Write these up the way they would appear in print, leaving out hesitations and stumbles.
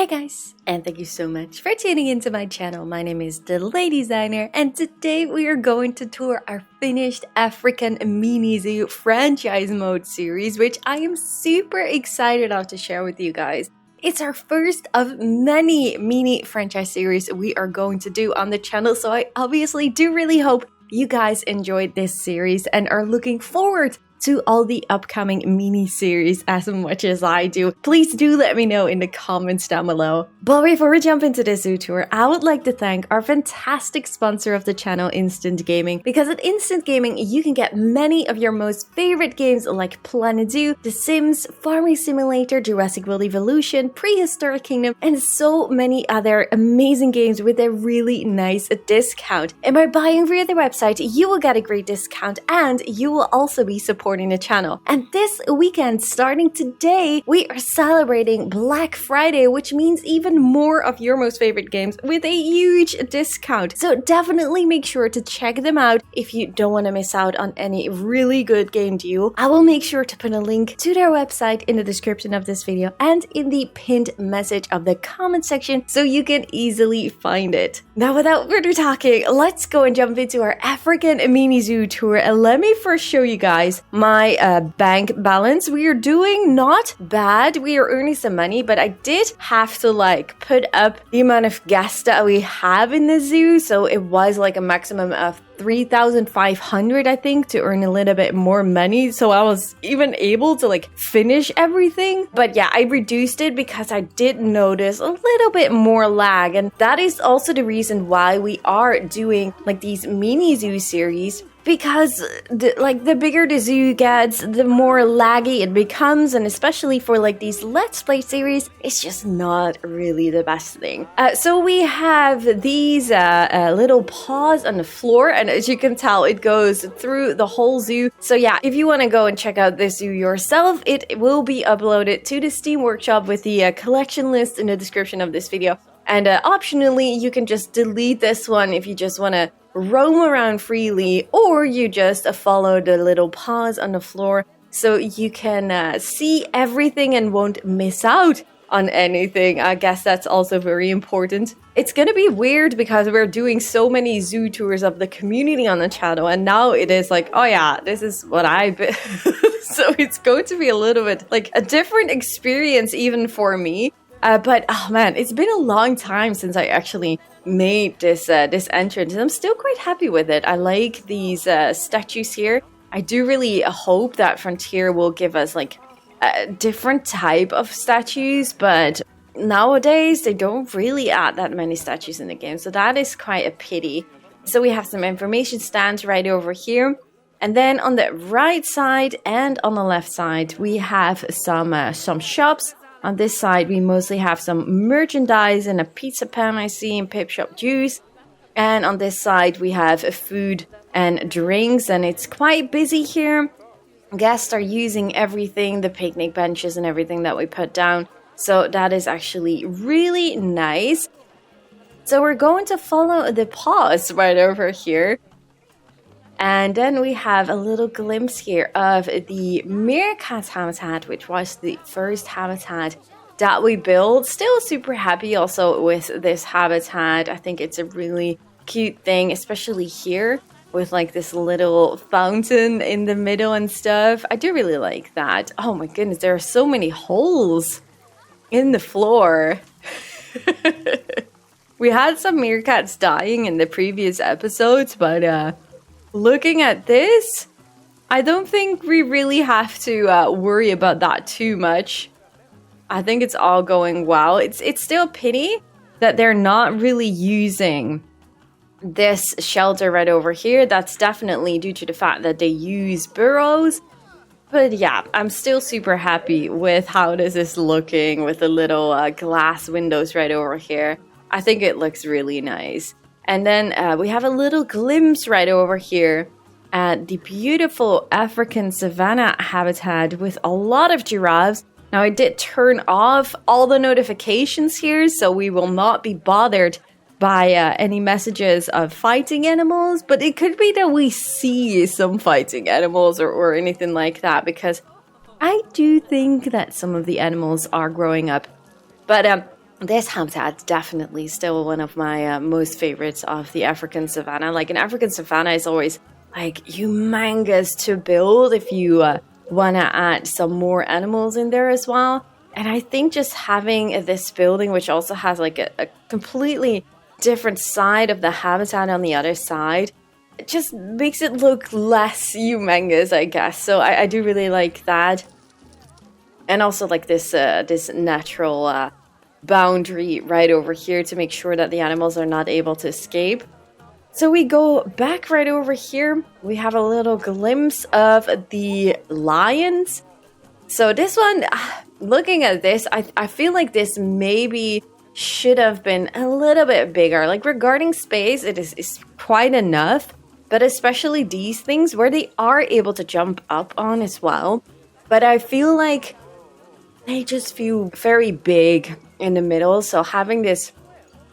Hey guys, and thank you so much for tuning into my channel. My name is The Lady Designer, and today we are going to tour our finished African mini zoo franchise mode series, which I am super excited to share with you guys. It's our first of many mini franchise series we are going to do on the channel, so I obviously do really hope you guys enjoyed this series and are looking forward to all the upcoming mini-series as much as I do. Please do let me know in the comments down below. But before we jump into the zoo tour, I would like to thank our fantastic sponsor of the channel, Instant Gaming, because at Instant Gaming you can get many of your most favorite games like Planet Zoo, The Sims, Farming Simulator, Jurassic World Evolution, Prehistoric Kingdom, and so many other amazing games with a really nice discount. And by buying via their website, you will get a great discount and you will also be supporting the channel. And this weekend, starting today, we are celebrating Black Friday, which means even more of your most favorite games with a huge discount. So definitely make sure to check them out if you don't want to miss out on any really good game deal. I will make sure to put a link to their website in the description of this video and in the pinned message of the comment section so you can easily find it. Now, without further talking, let's go and jump into our African mini zoo tour. And let me first show you guys my bank balance. We are doing not bad. We are earning some money, but I did have to put up the amount of guests that we have in the zoo. So it was like a maximum of 3,500, I think, to earn a little bit more money. So I was even able to finish everything. But yeah, I reduced it because I did notice a little bit more lag. And that is also the reason why we are doing these mini zoo series. Because the bigger the zoo gets, the more laggy it becomes, and especially for these Let's Play series, it's just not really the best thing. So we have these little paws on the floor, and as you can tell, it goes through the whole zoo. So yeah, if you want to go and check out this zoo yourself, it will be uploaded to the Steam Workshop with the collection list in the description of this video. And optionally, you can just delete this one if you just want to roam around freely, or you just follow the little paws on the floor so you can see everything and won't miss out on anything. I guess that's also very important. It's gonna be weird because we're doing so many zoo tours of the community on the channel, and now it is oh yeah, this is what I've been. So it's going to be a little bit a different experience even for me. But oh man, it's been a long time since I actually made this entrance, and I'm still quite happy with it. I like these statues here. I do really hope that Frontier will give us a different type of statues, but nowadays they don't really add that many statues in the game, so that is quite a pity. So we have some information stands right over here. And then on the right side and on the left side, we have some shops. On this side, we mostly have some merchandise and a pizza pan I see in Pip Shop Juice. And on this side, we have food and drinks, and it's quite busy here. Guests are using everything, the picnic benches and everything that we put down. So that is actually really nice. So we're going to follow the paws right over here. And then we have a little glimpse here of the meerkat habitat, which was the first habitat that we built. Still super happy also with this habitat. I think it's a really cute thing, especially here with this little fountain in the middle and stuff. I do really like that. Oh my goodness, there are so many holes in the floor. We had some meerkats dying in the previous episodes, but looking at this, I don't think we really have to worry about that too much. I think it's all going well. It's still a pity that they're not really using this shelter right over here. That's definitely due to the fact that they use burrows. But yeah, I'm still super happy with how this is looking with the little glass windows right over here. I think it looks really nice. And then we have a little glimpse right over here at the beautiful African savanna habitat with a lot of giraffes. Now, I did turn off all the notifications here, so we will not be bothered by any messages of fighting animals, but it could be that we see some fighting animals or anything like that, because I do think that some of the animals are growing up. But this habitat's definitely still one of my most favorites of the African savanna. Like, an African savanna is always like humongous to build if you want to add some more animals in there as well. And I think just having this building, which also has like a completely different side of the habitat on the other side, it just makes it look less humongous, I guess. So I do really like that. And also like this natural boundary right over here to make sure that the animals are not able to escape. So we go back right over here. We have a little glimpse of the lions. So this one, looking at this, I feel like this maybe should have been a little bit bigger. Like, regarding space, it's quite enough. But especially these things where they are able to jump up on as well. But I feel like they just feel very big in the middle. So having this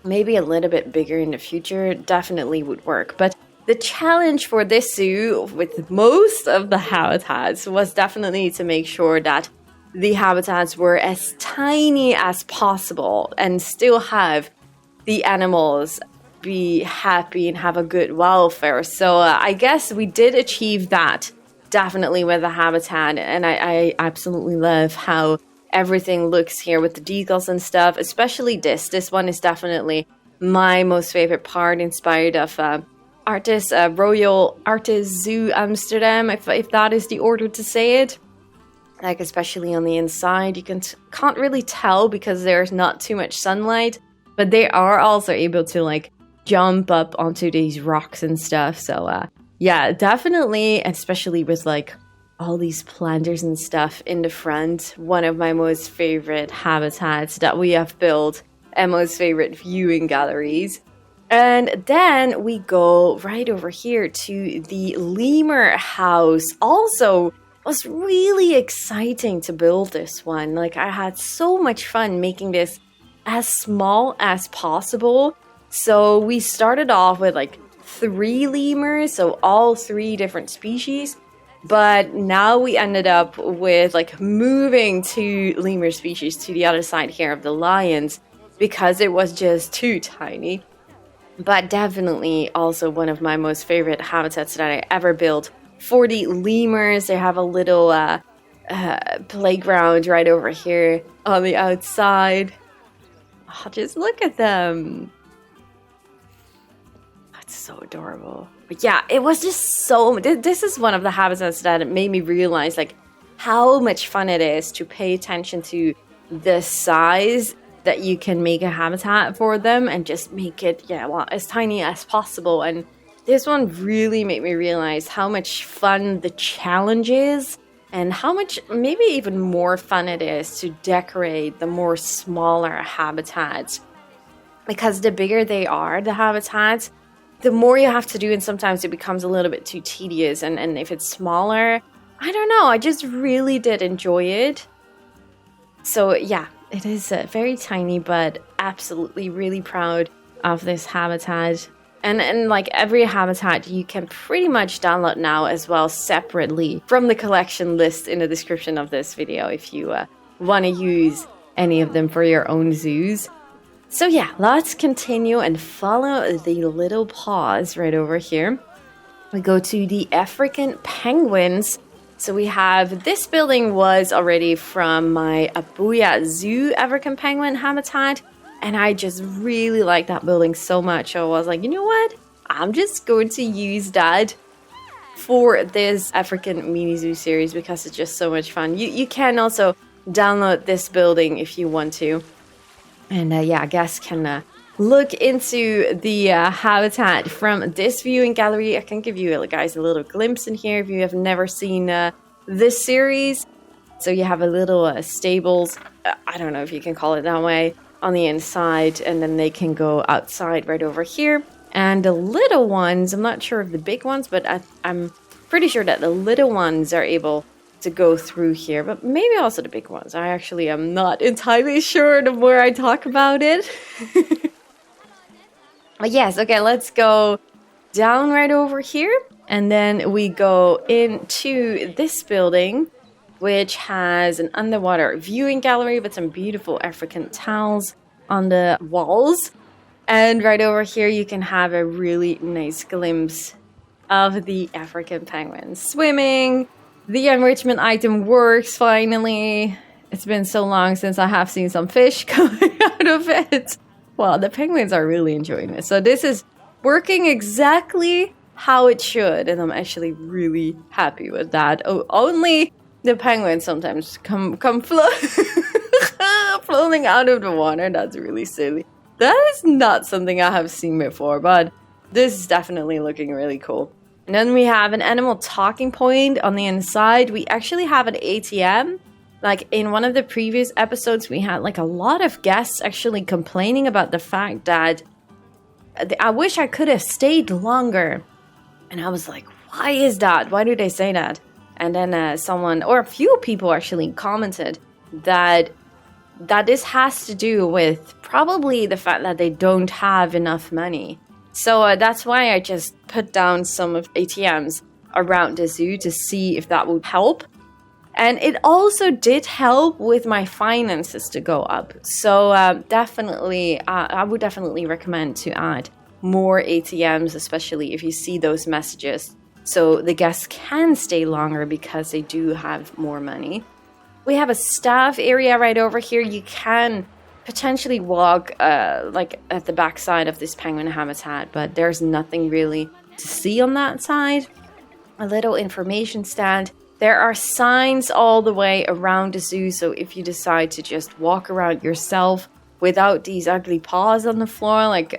maybe a little bit bigger in the future definitely would work. But the challenge for this zoo with most of the habitats was definitely to make sure that the habitats were as tiny as possible and still have the animals be happy and have a good welfare. So I guess we did achieve that definitely with the habitat. And I absolutely love how everything looks here with the decals and stuff, especially this one is definitely my most favorite part, inspired of Royal Artist Zoo Amsterdam, if that is the order to say it. Like, especially on the inside, you can't really tell because there's not too much sunlight, but they are also able to like jump up onto these rocks and stuff. So yeah, definitely, especially with like all these planters and stuff in the front, one of my most favorite habitats that we have built and most favorite viewing galleries. And then we go right over here to the lemur house. Also, was really exciting to build this one. Like, I had so much fun making this as small as possible. So we started off with like 3 lemurs, so all 3 different species. But now we ended up with like moving 2 lemur species to the other side here of the lions because it was just too tiny. But definitely also one of my most favorite habitats that I ever built for the lemurs. They have a little playground right over here on the outside. Oh, just look at them. That's so adorable. But yeah, it was just so... This is one of the habitats that made me realize like how much fun it is to pay attention to the size that you can make a habitat for them and just make it, yeah, well, as tiny as possible. And this one really made me realize how much fun the challenge is and how much, maybe even more fun it is to decorate the more smaller habitats. Because the bigger they are, the habitats, the more you have to do, and sometimes it becomes a little bit too tedious. And if it's smaller, I don't know, I just really did enjoy it. So yeah, it is very tiny, but absolutely really proud of this habitat. And like every habitat, you can pretty much download now as well separately from the collection list in the description of this video if you want to use any of them for your own zoos. So yeah, let's continue and follow the little paws right over here. We go to the African penguins. So we have, this building was already from my Abuya Zoo African penguin habitat. And I just really like that building so much. So I was like, you know what? I'm just going to use that for this African mini zoo series because it's just so much fun. You can also download this building if you want to. And yeah, I guess can look into the habitat from this viewing gallery. I can give you guys a little glimpse in here if you have never seen this series. So you have a little stables, I don't know if you can call it that way, on the inside, and then they can go outside right over here. And the little ones, I'm not sure of the big ones, but I'm pretty sure that the little ones are able to go through here, but maybe also the big ones. I actually am not entirely sure the more I talk about it. But yes, okay, let's go down right over here, and then we go into this building, which has an underwater viewing gallery with some beautiful African towels. on the walls. And right over here, you can have a really nice glimpse of the African penguins swimming. The enrichment item works finally. It's been so long since I have seen some fish coming out of it. Well, the penguins are really enjoying this. So this is working exactly how it should. And I'm actually really happy with that. Oh, only the penguins sometimes come floating out of the water. That's really silly. That is not something I have seen before, but this is definitely looking really cool. And then we have an animal talking point on the inside. We actually have an ATM. Like in one of the previous episodes, we had like a lot of guests actually complaining about the fact that I wish I could have stayed longer. And I was like, why is that? Why do they say that? And then someone, or a few people actually commented that this has to do with probably the fact that they don't have enough money. So that's why I just put down some of ATMs around the zoo to see if that would help. And it also did help with my finances to go up. So definitely, I would definitely recommend to add more ATMs, especially if you see those messages. So the guests can stay longer because they do have more money. We have a staff area right over here. You can potentially walk like at the back side of this penguin habitat, but there's nothing really to see on that side. A little information stand. There are signs all the way around the zoo, so if you decide to just walk around yourself without these ugly paws on the floor, like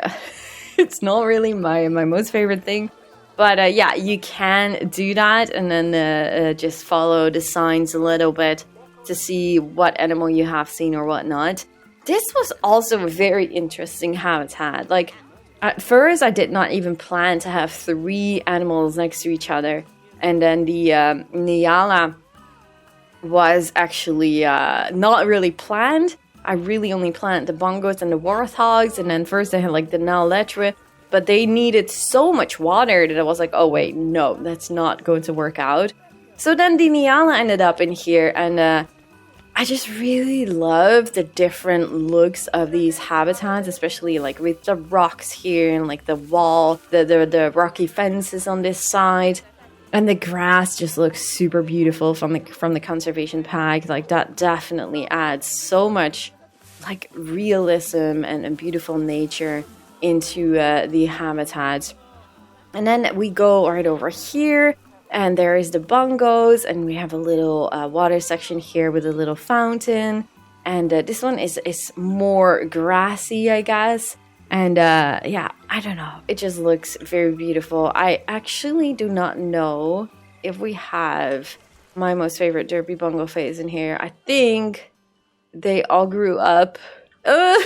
it's not really my most favorite thing. But yeah, you can do that and then just follow the signs a little bit to see what animal you have seen or whatnot. This was also a very interesting habitat. Like at first, I did not even plan to have 3 animals next to each other. And then the Nyala was actually not really planned. I really only planned the bongos and the warthogs. And then first I had like the Nile Lettre. But they needed so much water that I was like, oh wait, no, that's not going to work out. So then the Nyala ended up in here. And I just really love the different looks of these habitats, especially like with the rocks here and like the wall, the rocky fences on this side. And the grass just looks super beautiful from the conservation pack. Like that definitely adds so much like realism and beautiful nature into the habitat. And then we go right over here and there is the bongos and we have a little water section here with a little fountain. And this one is more grassy, I guess. And yeah, I don't know. It just looks very beautiful. I actually do not know if we have my most favorite derpy bongo phase in here. I think they all grew up. Oh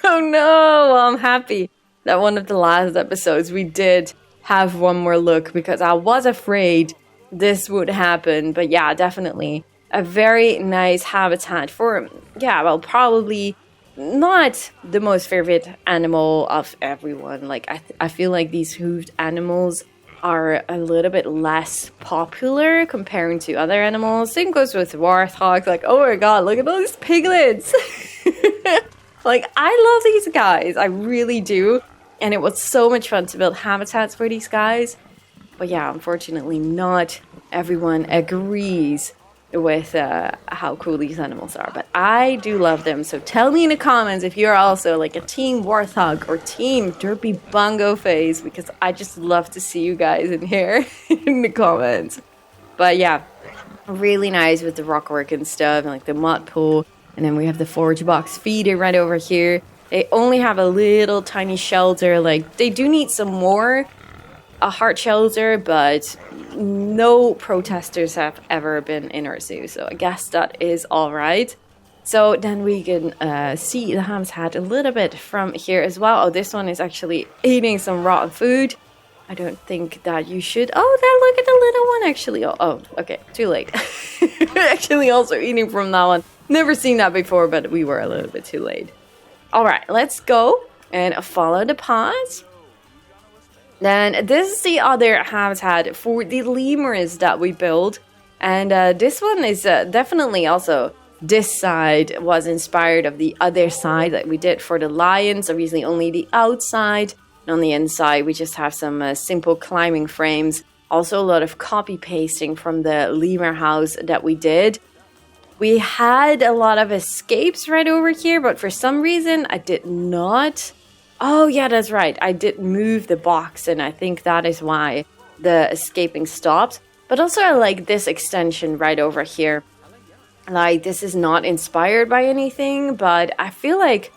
no, well, I'm happy that one of the last episodes we did have one more look because I was afraid this would happen. But yeah, definitely a very nice habitat for, yeah, well, probably not the most favorite animal of everyone. Like I feel like these hooved animals are a little bit less popular comparing to other animals. Same goes with warthogs. Like, oh my god, look at all these piglets. Like, I love these guys. I really do. And it was so much fun to build habitats for these guys. But yeah, unfortunately not everyone agrees with how cool these animals are. But I do love them. So tell me in the comments if you're also like a team warthog or team derpy bongo phase, because I just love to see you guys in here in the comments. But yeah, really nice with the rock work and stuff and like the mud pool. And then we have the forage box feeder right over here. They only have a little tiny shelter. Like they do need some more a hard shelter, but no protesters have ever been in our zoo, so I guess that is all right. So then we can see the habitat a little bit from here as well. Oh, this one is actually eating some rotten food. I don't think that you should. Oh, then look at the little one actually. Oh, okay, too late. Actually also eating from that one. Never seen that before, but we were a little bit too late. All right, let's go and follow the paths. Then this is the other habitat for the lemurs that we built. And this one is definitely also this side was inspired of the other side that we did for the lions, obviously only the outside. And on the inside, we just have some simple climbing frames. Also a lot of copy pasting from the lemur house that we did. We had a lot of escapes right over here, but for some reason I did not. Oh yeah, that's right. I did move the box, and I think that is why the escaping stopped. But also I like this extension right over here. Like, this is not inspired by anything, but I feel like,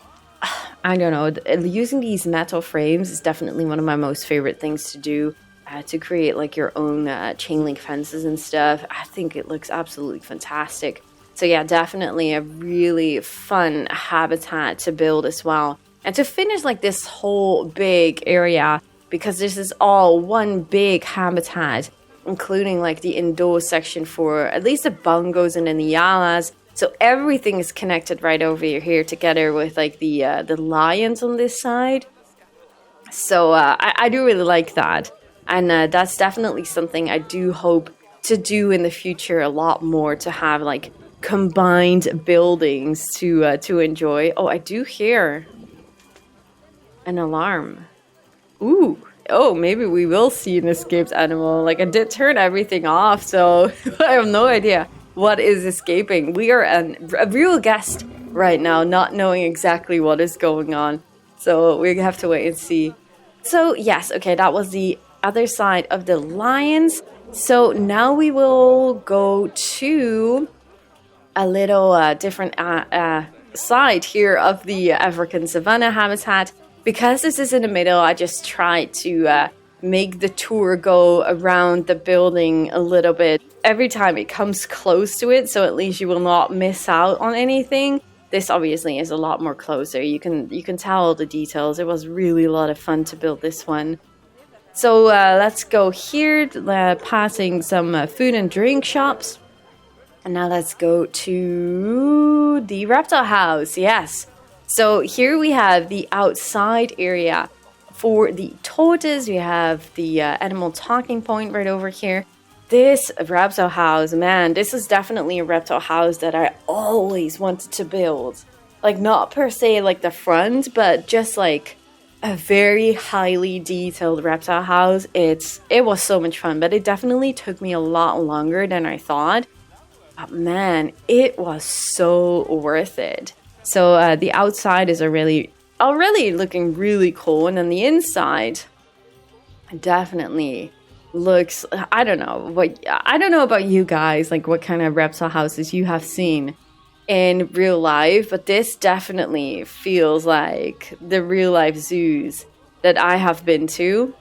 I don't know, using these metal frames is definitely one of my most favorite things to do. To create like your own chain link fences and stuff. I think it looks absolutely fantastic. So yeah, definitely a really fun habitat to build as well. And to finish like this whole big area, because this is all one big habitat, including like the indoor section for at least the bongos and then the yalas. So everything is connected right over here together with like the lions on this side. So I do really like that. And that's definitely something I do hope to do in the future a lot more, to have like combined buildings to enjoy. Oh, I do hear an alarm. Ooh. Oh, maybe we will see an escaped animal. Like, I did turn everything off, so I have no idea what is escaping. We are a real guest right now, not knowing exactly what is going on. So we have to wait and see. So yes, okay, that was the other side of the lions. So now we will go to a little different side here of the African savanna habitat. Because this is in the middle, I just tried to make the tour go around the building a little bit every time it comes close to it, so at least you will not miss out on anything. This obviously is a lot more closer. You can tell all the details. It was really a lot of fun to build this one. So let's go here, passing some food and drink shops. And now let's go to the reptile house, yes. So here we have the outside area. For the tortoise, we have the animal talking point right over here. This reptile house, man, this is definitely a reptile house that I always wanted to build. Like, not per se like the front, but just like a very highly detailed reptile house. It was so much fun, but it definitely took me a lot longer than I thought. But man, it was so worth it. So the outside is already looking really cool, and then the inside definitely looks, I don't know about you guys, like what kind of reptile houses you have seen in real life, but this definitely feels like the real life zoos that I have been to.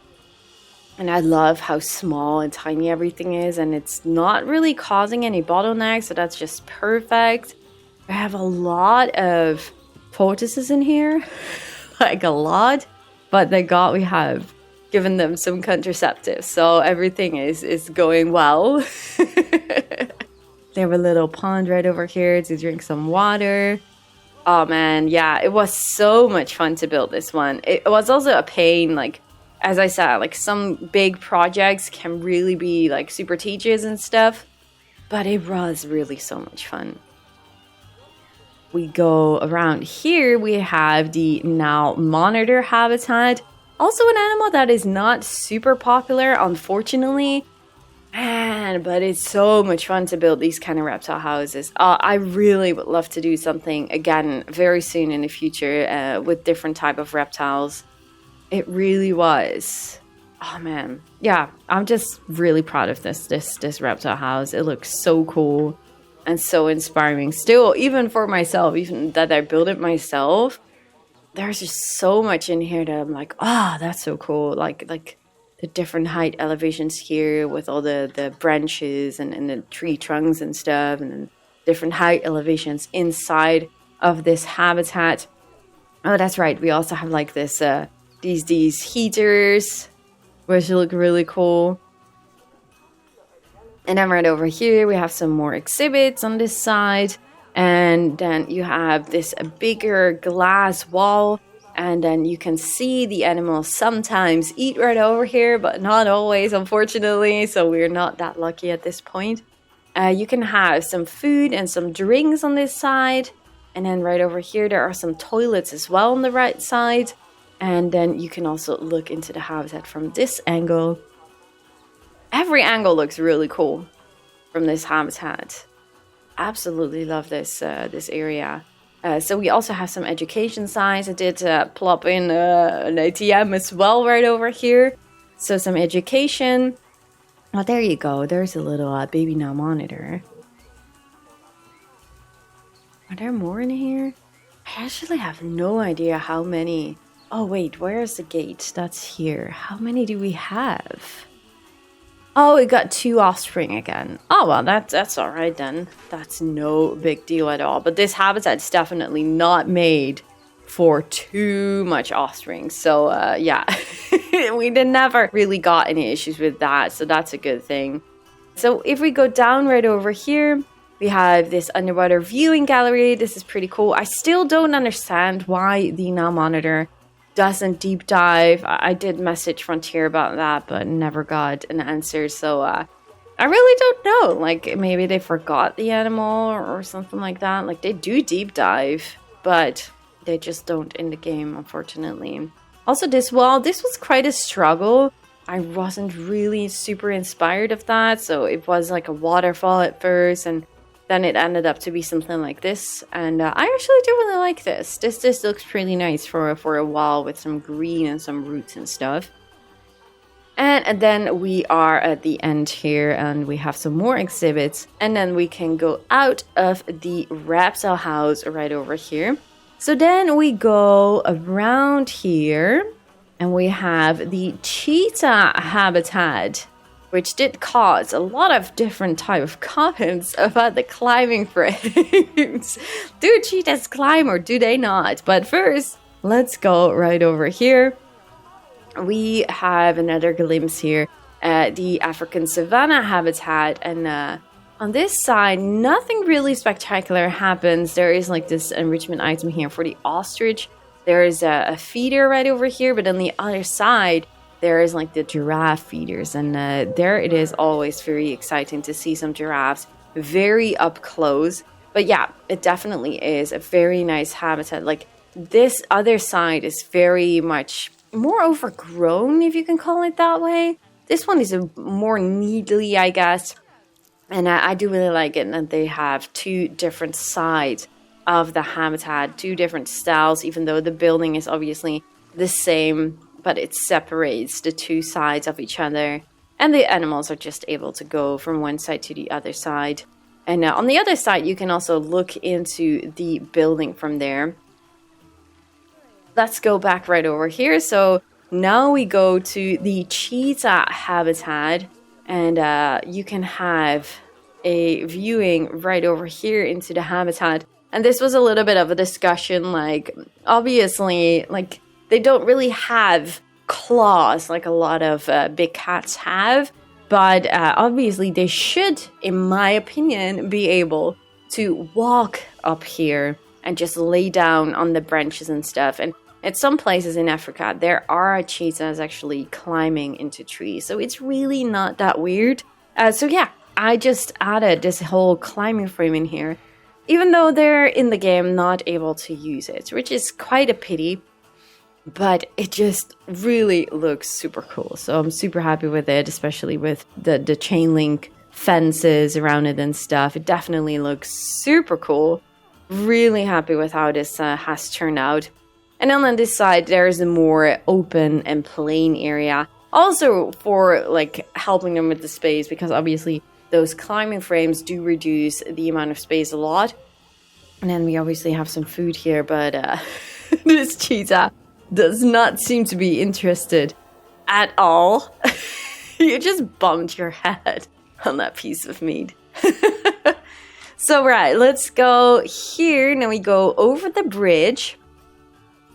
And I love how small and tiny everything is, and it's not really causing any bottlenecks, so that's just perfect. I have a lot of tortoises in here, like a lot, but thank God we have given them some contraceptives, so everything is going well. They have a little pond right over here to drink some water. Oh man, yeah, it was so much fun to build this one. It was also a pain, like, as I said, like some big projects can really be like super tedious and stuff, but it was really so much fun. We go around here, we have the now monitor habitat. Also an animal that is not super popular, unfortunately. Man, but it's so much fun to build these kind of reptile houses. I really would love to do something again very soon in the future with different type of reptiles. It really was. Oh man, yeah, I'm just really proud of this reptile house. It looks so cool and so inspiring. Still, even for myself, even that I built it myself, there's just so much in here that I'm like, oh, that's so cool. Like the different height elevations here with all the branches and the tree trunks and stuff, and then different height elevations inside of this habitat. Oh, that's right. We also have like this these heaters, which look really cool. And then right over here, we have some more exhibits on this side. And then you have this bigger glass wall. And then you can see the animals sometimes eat right over here, but not always, unfortunately. So we're not that lucky at this point. You can have some food and some drinks on this side. And then right over here, there are some toilets as well on the right side. And then you can also look into the habitat from this angle. Every angle looks really cool from this habitat. Absolutely love this area. So we also have some education signs. I did plop in an ATM as well right over here. So some education. Oh, there you go. There's a little baby now monitor. Are there more in here? I actually have no idea how many. Oh, wait. Where is the gate? That's here. How many do we have? Oh, we got 2 offspring again. Oh, well, that's all right then. That's no big deal at all. But this habitat's definitely not made for too much offspring. So, yeah, we never really got any issues with that. So that's a good thing. So if we go down right over here, we have this underwater viewing gallery. This is pretty cool. I still don't understand why the Now Monitor doesn't deep dive. I did message Frontier about that, but never got an answer. So I really don't know. Like, maybe they forgot the animal or something like that. Like, they do deep dive, but they just don't in the game, unfortunately. Also, this wall, this was quite a struggle. I wasn't really super inspired of that. So it was like a waterfall at first, and then it ended up to be something like this. And I actually do really like this. This looks pretty nice for a wall with some green and some roots and stuff. And then we are at the end here, and we have some more exhibits. And then we can go out of the reptile house right over here. So then we go around here, and we have the cheetah habitat, which did cause a lot of different type of comments about the climbing frames. Do cheetahs climb or do they not? But first, let's go right over here. We have another glimpse here at the African savanna habitat, and on this side, nothing really spectacular happens. There is like this enrichment item here for the ostrich. There is a feeder right over here, but on the other side, there is like the giraffe feeders, and there it is always very exciting to see some giraffes very up close. But yeah, it definitely is a very nice habitat. Like, this other side is very much more overgrown, if you can call it that way. This one is more neatly, I guess. And I do really like it that they have 2 different sides of the habitat, 2 different styles, even though the building is obviously the same, but it separates the 2 sides of each other. And the animals are just able to go from one side to the other side. And on the other side, you can also look into the building from there. Let's go back right over here. So now we go to the cheetah habitat, and you can have a viewing right over here into the habitat. And this was a little bit of a discussion, like, obviously, like, they don't really have claws like a lot of big cats have, but obviously they should, in my opinion, be able to walk up here and just lay down on the branches and stuff. And at some places in Africa, there are cheetahs actually climbing into trees, so it's really not that weird. So yeah, I just added this whole climbing frame in here, even though they're in the game not able to use it, which is quite a pity. But it just really looks super cool. So I'm super happy with it, especially with the chain link fences around it and stuff. It definitely looks super cool. Really happy with how this has turned out. And then on this side, there's a more open and plain area. Also for like helping them with the space, because obviously those climbing frames do reduce the amount of space a lot. And then we obviously have some food here, but this cheetah does not seem to be interested at all. You just bumped your head on that piece of meat. So right, let's go here. Now we go over the bridge.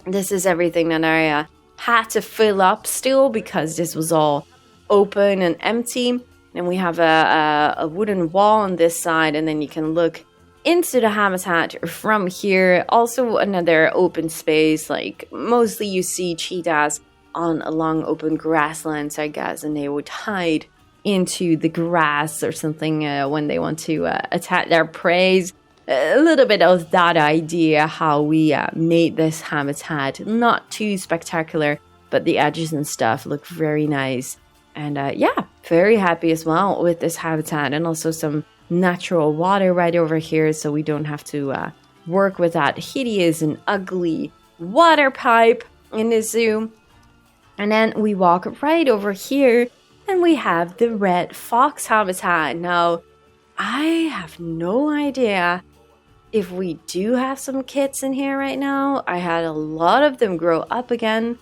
This is everything that I had to fill up still, because this was all open and empty. And we have a wooden wall on this side, and then you can look into the habitat from here. Also another open space, like mostly you see cheetahs on a long open grasslands, I guess, and they would hide into the grass or something when they want to attack their prey. A little bit of that idea how we made this habitat. Not too spectacular, but the edges and stuff look very nice. And yeah, very happy as well with this habitat, and also some natural water right over here, so we don't have to work with that hideous and ugly water pipe in the zoo. And then we walk right over here and we have the red fox habitat. Now, I have no idea if we do have some kids in here right now. I had a lot of them grow up again,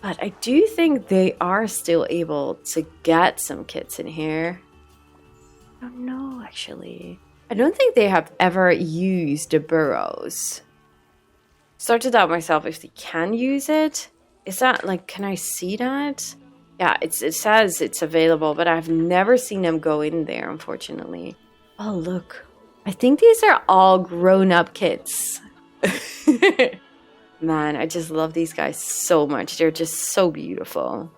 but I do think they are still able to get some kids in here. I don't know, actually. I don't think they have ever used the burrows. Started out myself if they can use it. Is that like, can I see that? Yeah, it says it's available, but I've never seen them go in there, unfortunately. Oh, look. I think these are all grown-up kids. Man, I just love these guys so much. They're just so beautiful.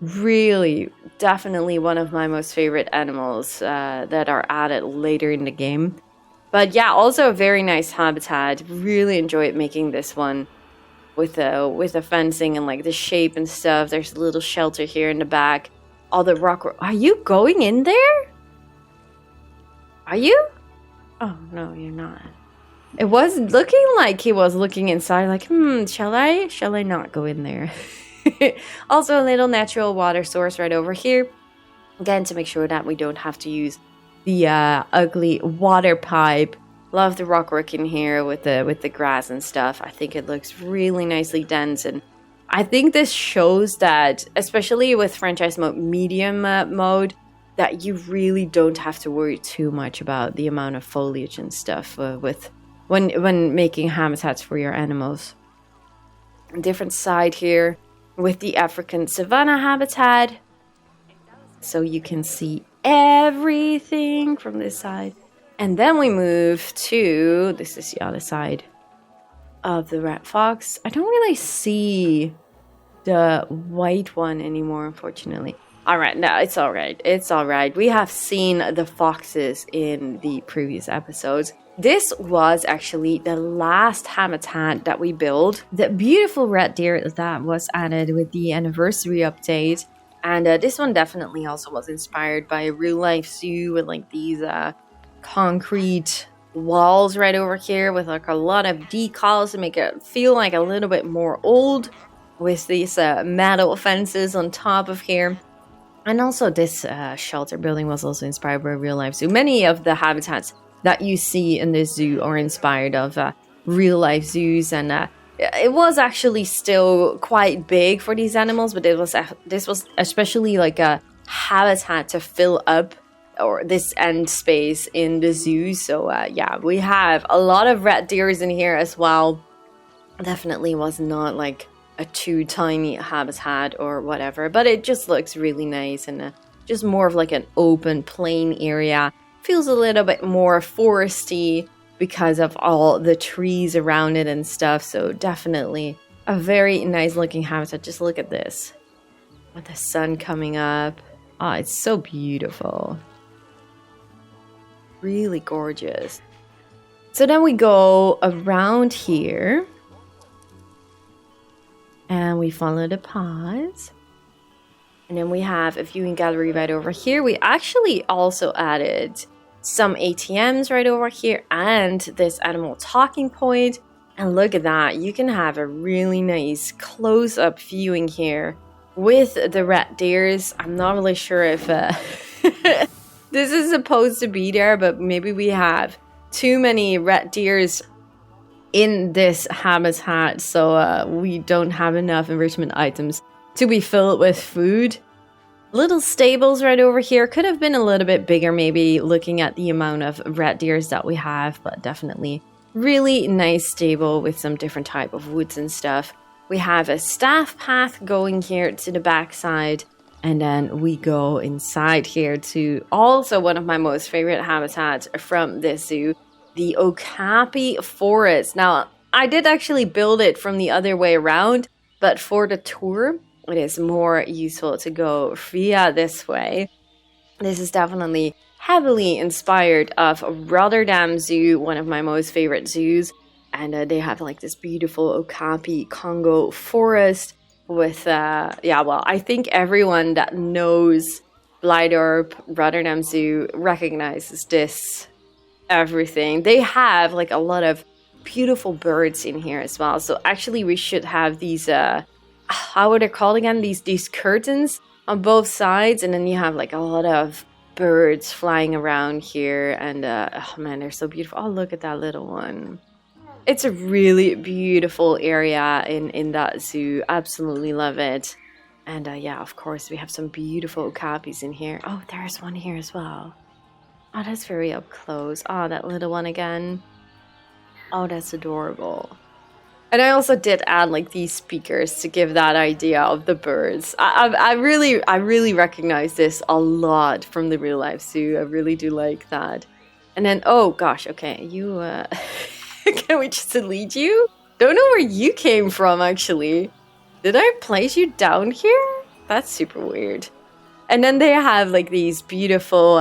Really, definitely one of my most favorite animals that are added later in the game. But yeah, also a very nice habitat. Really enjoyed making this one with the fencing and like the shape and stuff. There's a little shelter here in the back. All the rock. Are you going in there? Are you? Oh no, you're not. It was looking like he was looking inside, like, shall I not go in there? Also a little natural water source right over here. Again, to make sure that we don't have to use the ugly water pipe. Love the rockwork in here with the grass and stuff. I think it looks really nicely dense, and I think this shows that, especially with franchise mode medium mode, that you really don't have to worry too much about the amount of foliage and stuff when making habitats for your animals. A different side here with the African savanna habitat, so you can see everything from this side. And then we move to, this is the other side of the red fox. I don't really see the white one anymore, unfortunately. All right, no, it's all right. It's all right. We have seen the foxes in the previous episodes. This was actually the last habitat that we built. The beautiful red deer that was added with the anniversary update. And this one definitely also was inspired by a real life zoo with like these concrete walls right over here with like a lot of decals to make it feel like a little bit more old, with these metal fences on top of here. And also this shelter building was also inspired by a real life zoo. Many of the habitats that you see in this zoo are inspired of real life zoos, and it was actually still quite big for these animals, but this was especially like a habitat to fill up or this end space in the zoo. So yeah, we have a lot of red deers in here as well. Definitely was not like a too tiny habitat or whatever, but it just looks really nice, and just more of like an open plain area. Feels a little bit more foresty because of all the trees around it and stuff. So definitely a very nice looking habitat. Just look at this with the sun coming up. Oh, it's so beautiful. Really gorgeous. So then we go around here and we follow the paths. And then we have a viewing gallery right over here. We actually also added some ATMs right over here and this animal talking point. And look at that. You can have a really nice close-up viewing here with the red deers. I'm not really sure if this is supposed to be there, but maybe we have too many red deers in this habitat, so we don't have enough enrichment items to be filled with food. Little stables right over here. Could have been a little bit bigger, maybe, looking at the amount of red deers that we have, but definitely really nice stable with some different type of woods and stuff. We have a staff path going here to the backside, and then we go inside here to also one of my most favorite habitats from this zoo, the Okapi Forest. Now, I did actually build it from the other way around, but for the tour, it is more useful to go via this way. This is definitely heavily inspired of Rotterdam Zoo, one of my most favorite zoos. And they have like this beautiful Okapi Congo forest with, I think everyone that knows Blijdorp, Rotterdam Zoo recognizes this everything. They have like a lot of beautiful birds in here as well. So actually we should have these, how are they called again? These curtains on both sides. And then you have like a lot of birds flying around here. And oh man, they're so beautiful. Oh, look at that little one. It's a really beautiful area in that zoo. Absolutely love it. And yeah, of course, we have some beautiful okapis in here. Oh, there's one here as well. Oh, that's very up close. Oh, that little one again. Oh, that's adorable. And I also did add like these speakers to give that idea of the birds. I really recognize this a lot from the real life zoo. I really do like that. And then, oh gosh, okay, you... Can we just delete you? Don't know where you came from, actually. Did I place you down here? That's super weird. And then they have like these beautiful,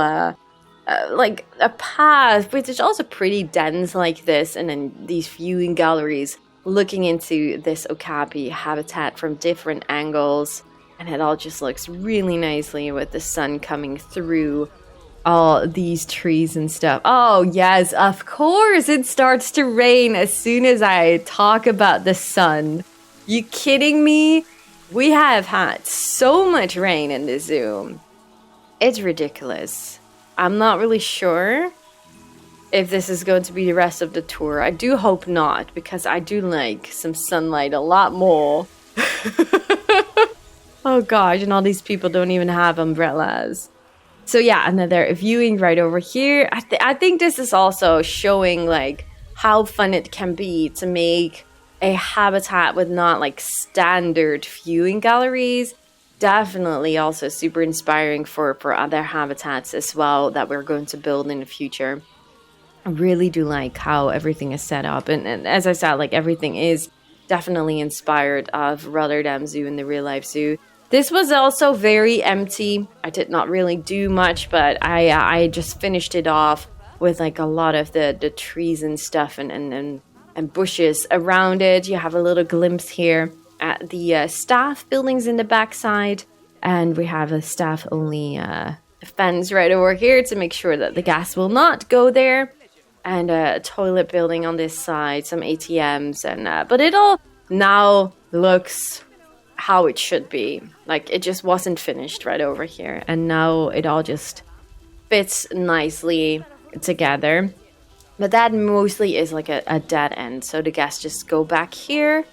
like a path, which is also pretty dense like this. And then these viewing galleries looking into this okapi habitat from different angles. And it all just looks really nicely with the sun coming through all these trees and stuff. Oh yes, of course it starts to rain as soon as I talk about the sun. You kidding me? We have had so much rain in the zoo. It's ridiculous. I'm not really sure if this is going to be the rest of the tour. I do hope not, because I do like some sunlight a lot more. Oh gosh, and all these people don't even have umbrellas. So yeah, another viewing right over here. I think this is also showing like how fun it can be to make a habitat with not like standard viewing galleries. Definitely also super inspiring for other habitats as well that we're going to build in the future. I really do like how everything is set up. And as I said, like everything is definitely inspired of Rotterdam Zoo and the real life zoo. This was also very empty. I did not really do much, but I just finished it off with like a lot of the trees and stuff and bushes around it. You have a little glimpse here at the staff buildings in the backside. And we have a staff-only fence right over here to make sure that the gas will not go there. And a toilet building on this side, some ATMs. But it all now looks how it should be. Like it just wasn't finished right over here, and now it all just fits nicely together. But that mostly is like a dead end, so the guests just go back here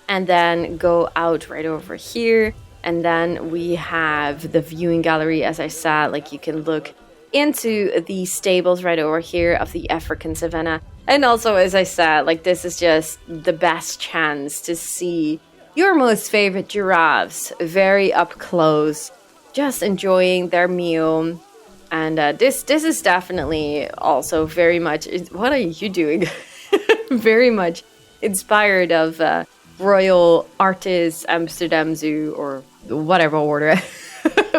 and then go out right over here. And then we have the viewing gallery, as I said, like you can look into the stables right over here of the African savanna. And also, as I said, like this is just the best chance to see your most favorite giraffes very up close, just enjoying their meal. And this is definitely also very much, what are you doing? Very much inspired of Royal Artis Amsterdam Zoo, or whatever order.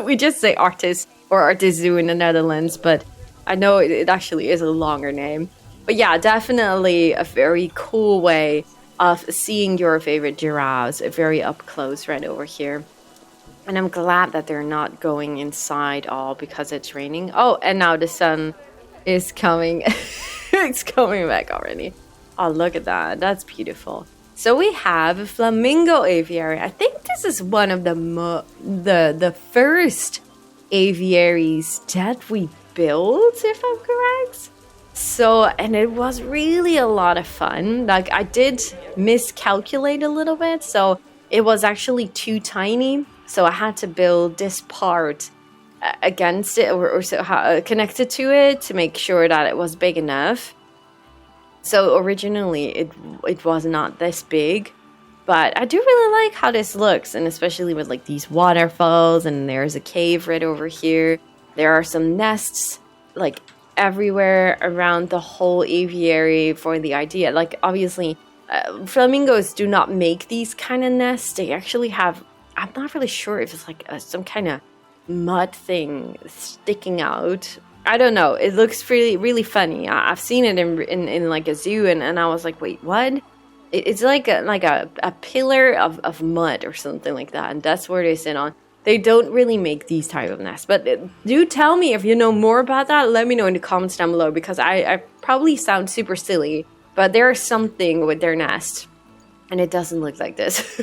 We just say Artis or Artis Zoo in the Netherlands, but I know it actually is a longer name. But yeah, definitely a very cool way of seeing your favorite giraffes very up close right over here. And I'm glad that they're not going inside all because it's raining. Oh, and now the sun is coming. It's coming back already. Oh, look at that. That's beautiful. So we have a flamingo aviary. I think this is one of the first aviaries that we built, if I'm correct. So, and it was really a lot of fun. Like I did miscalculate a little bit. So it was actually too tiny. So I had to build this part against it or connected to it to make sure that it was big enough. So originally it was not this big. But I do really like how this looks. And especially with like these waterfalls. And there's a cave right over here. There are some nests like everywhere around the whole aviary for the idea. Like obviously flamingos do not make these kind of nests. They actually have I'm not really sure if it's like some kind of mud thing sticking out. I don't know. It looks really, really funny. I've seen it in like a zoo, and I was like, wait, what? It's like a pillar of mud or something like that, and that's where they sit on. They don't really make these type of nests, but do tell me if you know more about that. Let me know in the comments down below, because I probably sound super silly, but there's something with their nest, and it doesn't look like this.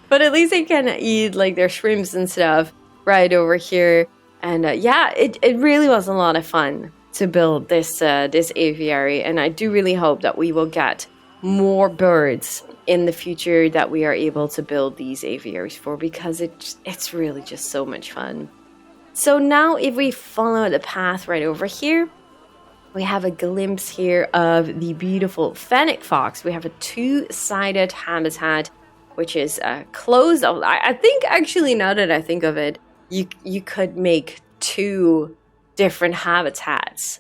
But at least they can eat like their shrimps and stuff right over here. And yeah, it really was a lot of fun to build this this aviary, and I do really hope that we will get more birds in the future that we are able to build these aviaries for, because it's really just so much fun. So now if we follow the path right over here, we have a glimpse here of the beautiful fennec fox. We have a two-sided habitat, which is closed. I think actually, now that I think of it, you could make two different habitats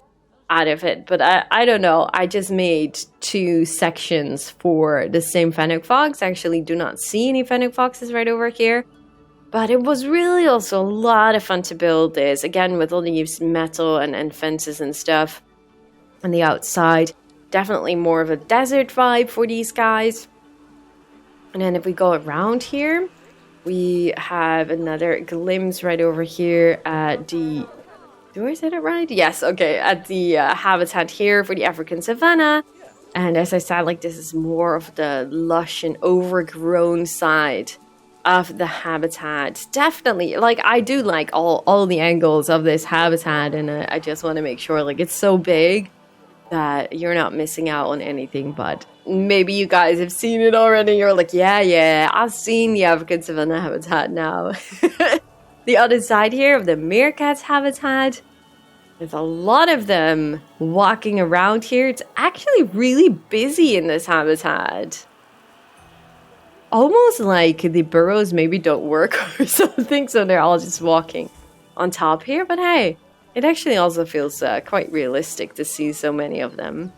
out of it, but I don't know. I just made two sections for the same fennec fox. I actually do not see any fennec foxes right over here, but it was really also a lot of fun to build this, again with all the used metal and fences and stuff on the outside. Definitely more of a desert vibe for these guys. And then if we go around here, we have another glimpse right over here at the... Do I say that right? Yes, okay. At the habitat here for the African savanna. And as I said, like, this is more of the lush and overgrown side of the habitat. Definitely, like, I do like all the angles of this habitat. And I just want to make sure, like, it's so big that you're not missing out on anything. But maybe you guys have seen it already. You're like, yeah, I've seen the African savanna habitat now. The other side here of the meerkats habitat, there's a lot of them walking around here. It's actually really busy in this habitat. Almost like the burrows maybe don't work or something, so they're all just walking on top here. But hey, it actually also feels quite realistic to see so many of them.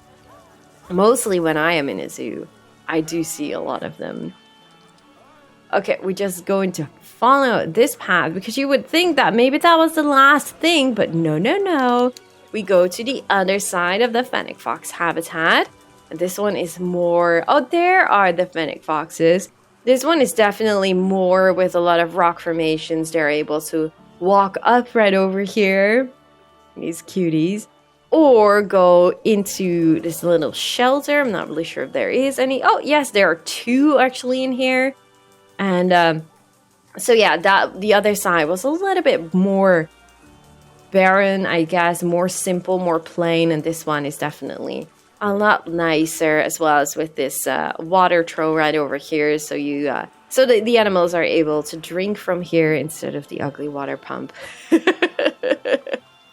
Mostly when I am in a zoo, I do see a lot of them. Okay, we're just going to follow this path, because you would think that maybe that was the last thing, but no. We go to the other side of the fennec fox habitat. And this one is more... Oh, there are the fennec foxes. This one is definitely more with a lot of rock formations. They're able to walk up right over here. These cuties. Or go into this little shelter. I'm not really sure if there is any. Oh, yes, there are two actually in here. And so yeah, that the other side was a little bit more barren, I guess, more simple, more plain, and this one is definitely a lot nicer, as well as with this water trough right over here, so you so the animals are able to drink from here instead of the ugly water pump.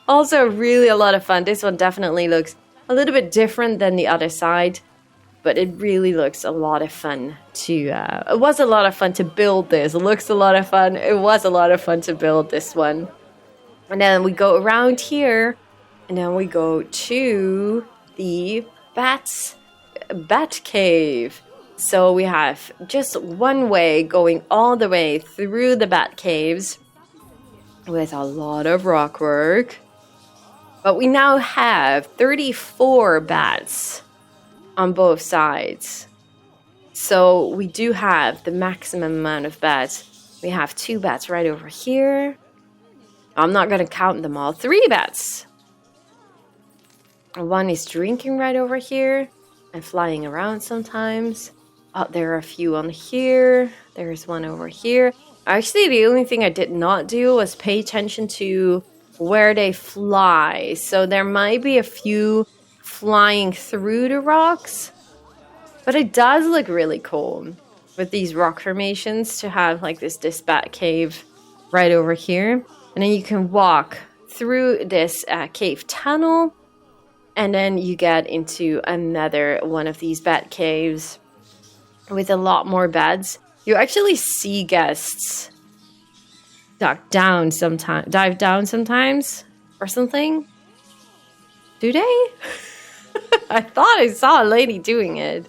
Also really a lot of fun. This one definitely looks a little bit different than the other side, but it really looks a lot of fun to, it was a lot of fun to build this. It looks a lot of fun. It was a lot of fun to build this one. And then we go around here, and then we go to the bat cave. So we have just one way going all the way through the bat caves with a lot of rock work. But we now have 34 bats on both sides. So we do have the maximum amount of bats. We have 2 bats right over here. I'm not going to count them all. 3 bats. One is drinking right over here and flying around sometimes. Oh, there are a few on here. There's one over here. Actually, the only thing I did not do was pay attention to where they fly. So there might be a few flying through the rocks. But it does look really cool with these rock formations to have like this bat cave right over here. And then you can walk through this cave tunnel. And then you get into another one of these bat caves with a lot more beds. You actually see guests dive down sometimes or something. Do they? I thought I saw a lady doing it.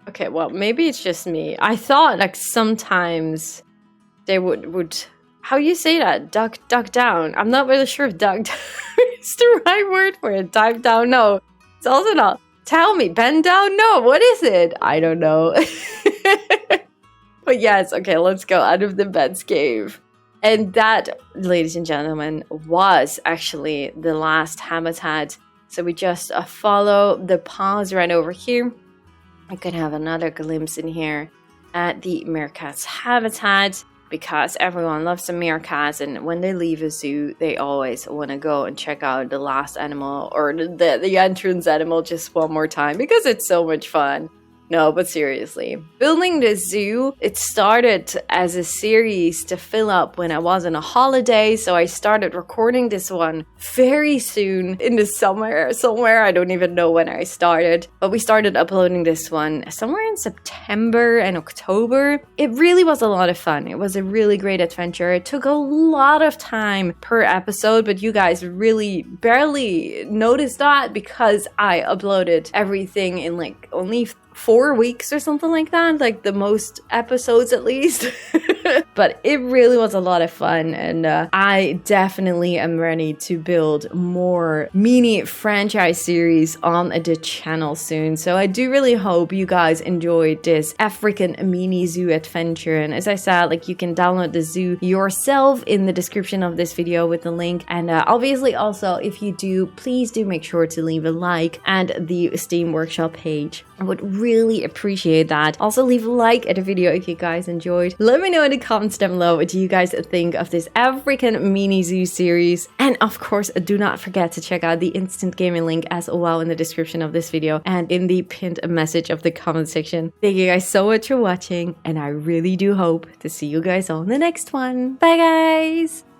Okay, well, maybe it's just me. I thought like sometimes they would how you say that? Duck down. I'm not really sure if duck is the right word for it. Dive down, no. It's also not. Tell me, bend down? No, what is it? I don't know. But yes, okay, let's go out of the bed's cave. And that, ladies and gentlemen, was actually the last habitat. So we just follow the paths right over here. I could have another glimpse in here at the meerkat's habitat, because everyone loves the meerkats, and when they leave a zoo, they always want to go and check out the last animal or the entrance animal just one more time, because it's so much fun. No, but seriously, building the zoo, it started as a series to fill up when I was on a holiday. So I started recording this one very soon in the summer, somewhere. I don't even know when I started, but we started uploading this one somewhere in September and October. It really was a lot of fun. It was a really great adventure. It took a lot of time per episode, but you guys really barely noticed that because I uploaded everything in like only 4 weeks or something like that, like the most episodes at least. But it really was a lot of fun, and I definitely am ready to build more mini franchise series on the channel soon. So I do really hope you guys enjoyed this African mini zoo adventure. And as I said, like, you can download the zoo yourself in the description of this video with the link. And obviously also, if you do, please do make sure to leave a like and the Steam Workshop page. I would really appreciate that. Also, leave a like at the video if you guys enjoyed. Let me know in the comments down below what you guys think of this African mini zoo series. And of course, do not forget to check out the instant gaming link as well in the description of this video and in the pinned message of the comment section. Thank you guys so much for watching, and I really do hope to see you guys all in the next one. Bye guys!